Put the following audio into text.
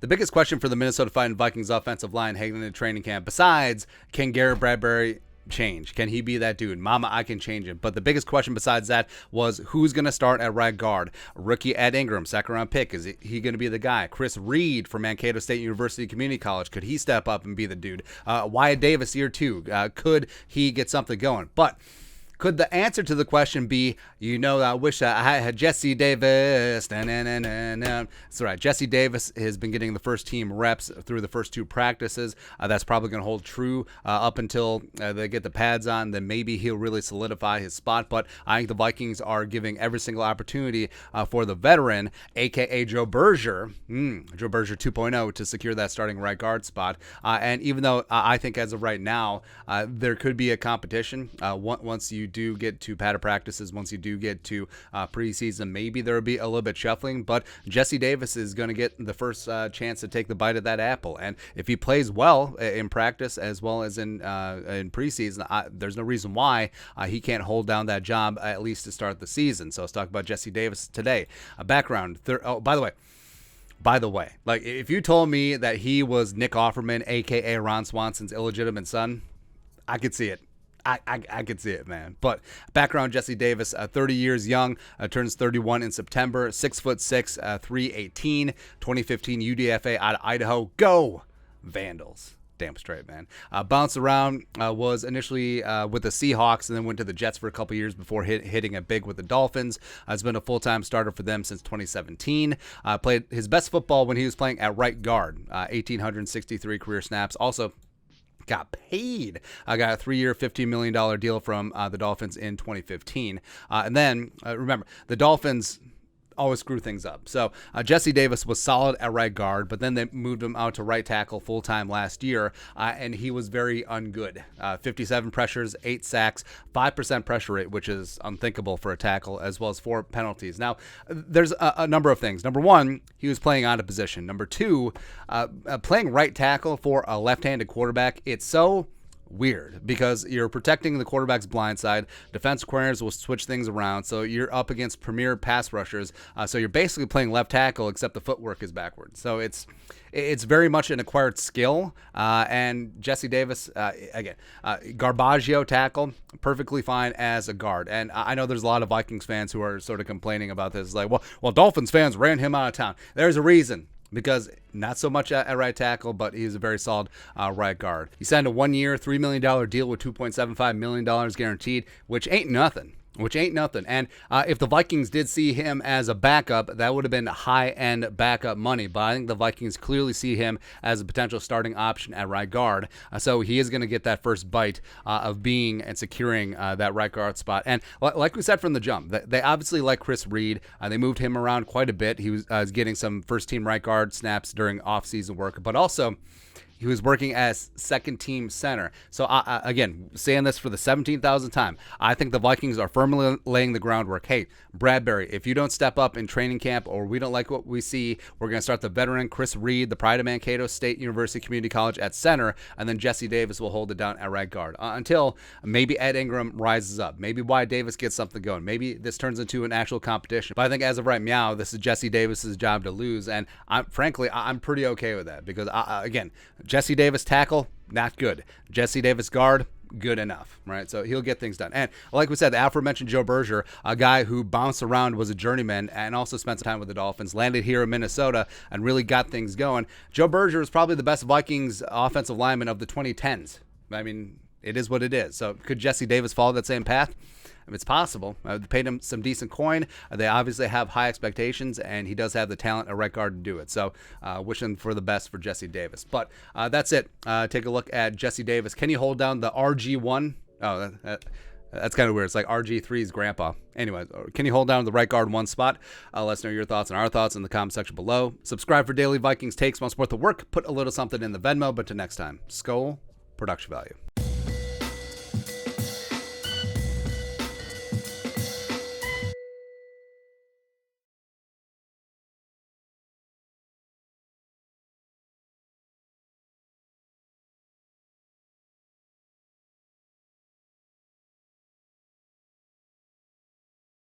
The biggest question for the Minnesota Vikings offensive line heading into training camp, besides can Garrett Bradbury change? Can he be that dude? Mama, I can change him. But the biggest question besides that was who's going to start at right guard? Rookie Ed Ingram, second-round pick. Is he going to be the guy? Chris Reed from Mankato State University Community College. Could he step up and be the dude? Wyatt Davis, year two. Could he get something going? But could the answer to the question be, I wish I had Jesse Davis. That's right. Jesse Davis has been getting the first team reps through the first two practices. That's probably going to hold true up until they get the pads on. Then maybe he'll really solidify his spot. But I think the Vikings are giving every single opportunity for the veteran, a.k.a. Joe Berger, Joe Berger 2.0, to secure that starting right guard spot. And even though I think as of right now, there could be a competition once you do get to padded practices, once you do get to preseason, maybe there will be a little bit shuffling, but Jesse Davis is going to get the first chance to take the bite of that apple. And if he plays well in practice as well as in preseason, there's no reason why he can't hold down that job at least to start the season. So let's talk about Jesse Davis today. Background. By the way, like if you told me that he was Nick Offerman, aka Ron Swanson's illegitimate son, I could see it. I could see it, man. But background, Jesse Davis, 30 years young, turns 31 in September, 6'6", 318, 2015 UDFA out of Idaho. Go Vandals. Damn straight, man. Bounced around, was initially with the Seahawks and then went to the Jets for a couple years before hitting it big with the Dolphins. Has been a full-time starter for them since 2017. Played his best football when he was playing at right guard, 1,863 career snaps. Also got paid. I got a 3-year, $15 million deal from the Dolphins in 2015. And then, remember, the Dolphins always screw things up. So Jesse Davis was solid at right guard, but then they moved him out to right tackle full-time last year, and he was very ungood. 57 pressures, 8 sacks, 5% pressure rate, which is unthinkable for a tackle, as well as 4 penalties. Now, there's a number of things. Number one, he was playing out of position. Number two, playing right tackle for a left-handed quarterback, it's so weird because you're protecting the quarterback's blind side. Defense corners will switch things around, so you're up against premier pass rushers. So you're basically playing left tackle, except the footwork is backwards. So it's very much an acquired skill. And Jesse Davis, again, Garbaggio tackle, perfectly fine as a guard. And I know there's a lot of Vikings fans who are sort of complaining about this, like, well, Dolphins fans ran him out of town. There's a reason. Because not so much at right tackle, but he's a very solid right guard. He signed a 1-year, $3 million deal with $2.75 million guaranteed, which ain't nothing. And if the Vikings did see him as a backup, that would have been high-end backup money. But I think the Vikings clearly see him as a potential starting option at right guard. So he is going to get that first bite of being and securing that right guard spot. And like we said from the jump, they obviously like Chris Reed. They moved him around quite a bit. He was getting some first-team right guard snaps during off-season work, but also he was working as second-team center. So, again, saying this for the 17,000th time, I think the Vikings are firmly laying the groundwork. Hey, Bradbury, if you don't step up in training camp or we don't like what we see, we're going to start the veteran Chris Reed, the pride of Mankato State University Community College, at center, and then Jesse Davis will hold it down at right guard until maybe Ed Ingram rises up. Maybe Wyatt Davis gets something going. Maybe this turns into an actual competition. But I think as of right now, this is Jesse Davis's job to lose, and I'm pretty okay with that because, again, Jesse Davis tackle, not good. Jesse Davis guard, good enough, right? So he'll get things done. And like we said, the aforementioned Joe Berger, a guy who bounced around, was a journeyman, and also spent some time with the Dolphins, landed here in Minnesota and really got things going. Joe Berger is probably the best Vikings offensive lineman of the 2010s. I mean, it is what it is. So could Jesse Davis follow that same path? It's possible. They paid him some decent coin. They obviously have high expectations, and he does have the talent at right guard to do it. So wishing for the best for Jesse Davis. But that's it. Take a look at Jesse Davis. Can he hold down the RG1? Oh, that's kind of weird. It's like RG3's grandpa. Anyway, can you hold down the right guard 1 spot? Let us know your thoughts and our thoughts in the comment section below. Subscribe for daily Vikings takes. Want to support the work? Put a little something in the Venmo. But till next time, Skol, production value.